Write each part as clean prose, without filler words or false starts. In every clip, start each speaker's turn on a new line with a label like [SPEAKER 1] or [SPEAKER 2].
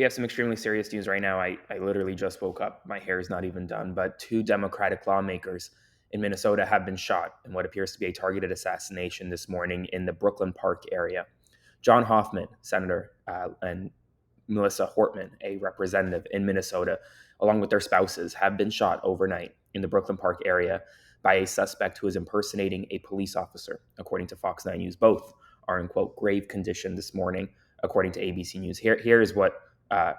[SPEAKER 1] We have some extremely serious news right now. I literally just woke up. My hair is not even done, but two Democratic lawmakers in Minnesota have been shot in what appears to be a targeted assassination this morning in the Brooklyn Park area. John Hoffman, Senator, and Melissa Hortman, a representative in Minnesota, along with their spouses, have been shot overnight in the Brooklyn Park area by a suspect who is impersonating a police officer, according to Fox 9 News. Both are in, quote, grave condition this morning, according to ABC News. Here is what uh,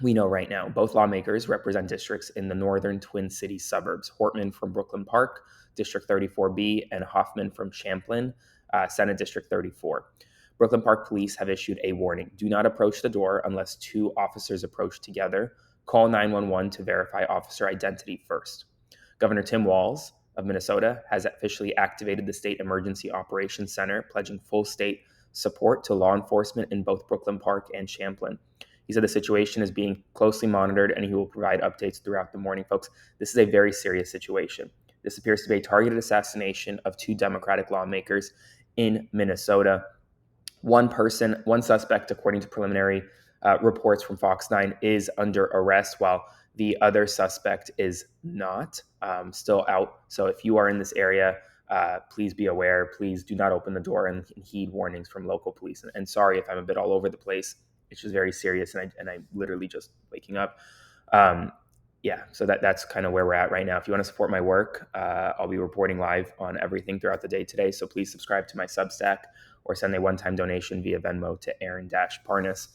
[SPEAKER 1] we know right now. Both lawmakers represent districts in the northern Twin Cities suburbs. Hortman from Brooklyn Park, District 34B, and Hoffman from Champlin, Senate District 34. Brooklyn Park police have issued a warning. Do not approach the door unless two officers approach together. Call 911 to verify officer identity first. Governor Tim Walz of Minnesota has officially activated the State Emergency Operations Center, pledging full state support to law enforcement in both Brooklyn Park and Champlin. He said the situation is being closely monitored and he will provide updates throughout the morning. Folks, this is a very serious situation. This appears to be a targeted assassination of two Democratic lawmakers in Minnesota. One suspect, according to preliminary reports from Fox 9, is under arrest, while the other suspect is not, still out. So if you are in this area, please be aware. Please do not open the door and heed warnings from local police. And sorry if I'm a bit all over the place. It's just very serious, and I'm literally just waking up. Yeah, so that's kind of where we're at right now. If you want to support my work, I'll be reporting live on everything throughout the day today. So please subscribe to my Substack or send a one-time donation via Venmo to Aaron-Parnas.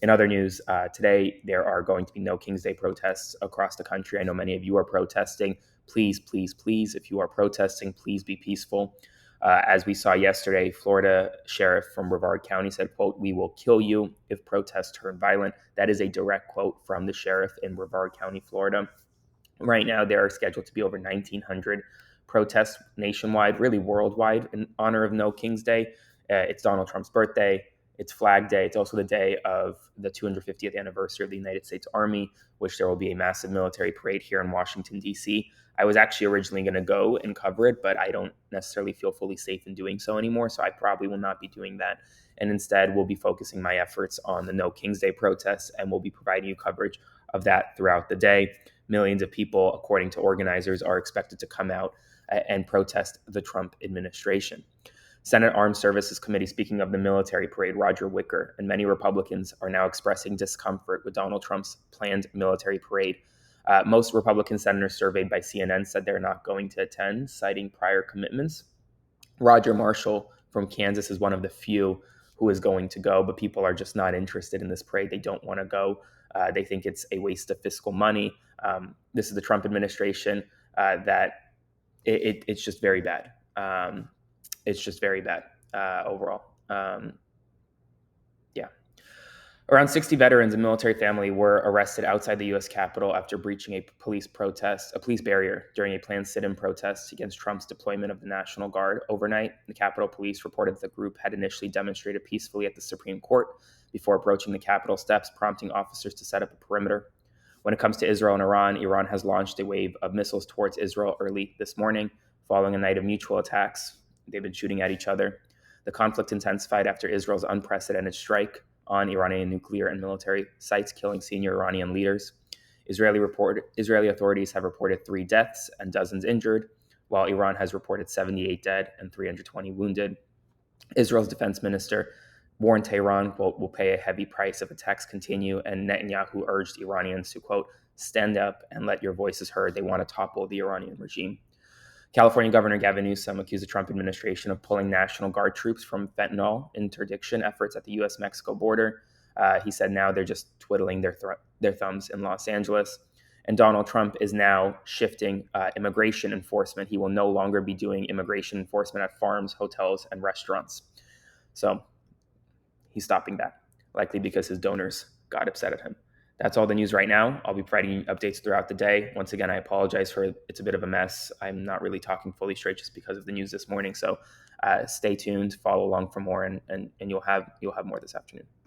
[SPEAKER 1] In other news, today there are going to be no King's Day protests across the country. I know many of you are protesting. Please, please, please, if you are protesting, please be peaceful. As we saw yesterday, Florida sheriff from Brevard County said, quote, "We will kill you if protests turn violent." That is a direct quote from the sheriff in Brevard County, Florida. Right now, there are scheduled to be over 1,900 protests nationwide, really worldwide, in honor of No King's Day. It's Donald Trump's birthday. It's Flag Day. It's also the day of the 250th anniversary of the United States Army, which there will be a massive military parade here in Washington, D.C. I was actually originally going to go and cover it, but I don't necessarily feel fully safe in doing so anymore, so I probably will not be doing that. And instead, we'll be focusing my efforts on the No King's Day protests, and we'll be providing you coverage of that throughout the day. Millions of people, according to organizers, are expected to come out and protest the Trump administration. Senate Armed Services Committee, speaking of the military parade, Roger Wicker and many Republicans are now expressing discomfort with Donald Trump's planned military parade. Most Republican senators surveyed by CNN said they're not going to attend, citing prior commitments. Roger Marshall from Kansas is one of the few who is going to go, but people are just not interested in this parade. They don't want to go. They think it's a waste of fiscal money. This is the Trump administration that it's just very bad. It's just very bad overall. Yeah. Around 60 veterans and military family were arrested outside the U.S. Capitol after breaching a police barrier during a planned sit-in protest against Trump's deployment of the National Guard overnight. The Capitol Police reported the group had initially demonstrated peacefully at the Supreme Court before approaching the Capitol steps, prompting officers to set up a perimeter. When it comes to Israel and Iran has launched a wave of missiles towards Israel early this morning, following a night of mutual attacks. They've been shooting at each other. The conflict intensified after Israel's unprecedented strike on Iranian nuclear and military sites, killing senior Iranian leaders. Israeli authorities have reported 3 deaths and dozens injured, while Iran has reported 78 dead and 320 wounded. Israel's defense minister warned Tehran, quote, "will pay a heavy price if attacks continue," and Netanyahu urged Iranians to, quote, "stand up and let your voices heard. They want to topple the Iranian regime." California Governor Gavin Newsom accused the Trump administration of pulling National Guard troops from fentanyl interdiction efforts at the U.S.-Mexico border. He said now they're just twiddling their thumbs in Los Angeles. And Donald Trump is now shifting immigration enforcement. He will no longer be doing immigration enforcement at farms, hotels, and restaurants. So he's stopping that, likely because his donors got upset at him. That's all the news right now. I'll be providing updates throughout the day. Once again, I apologize for it's a bit of a mess. I'm not really talking fully straight just because of the news this morning. So stay tuned, follow along for more, and you'll have more this afternoon.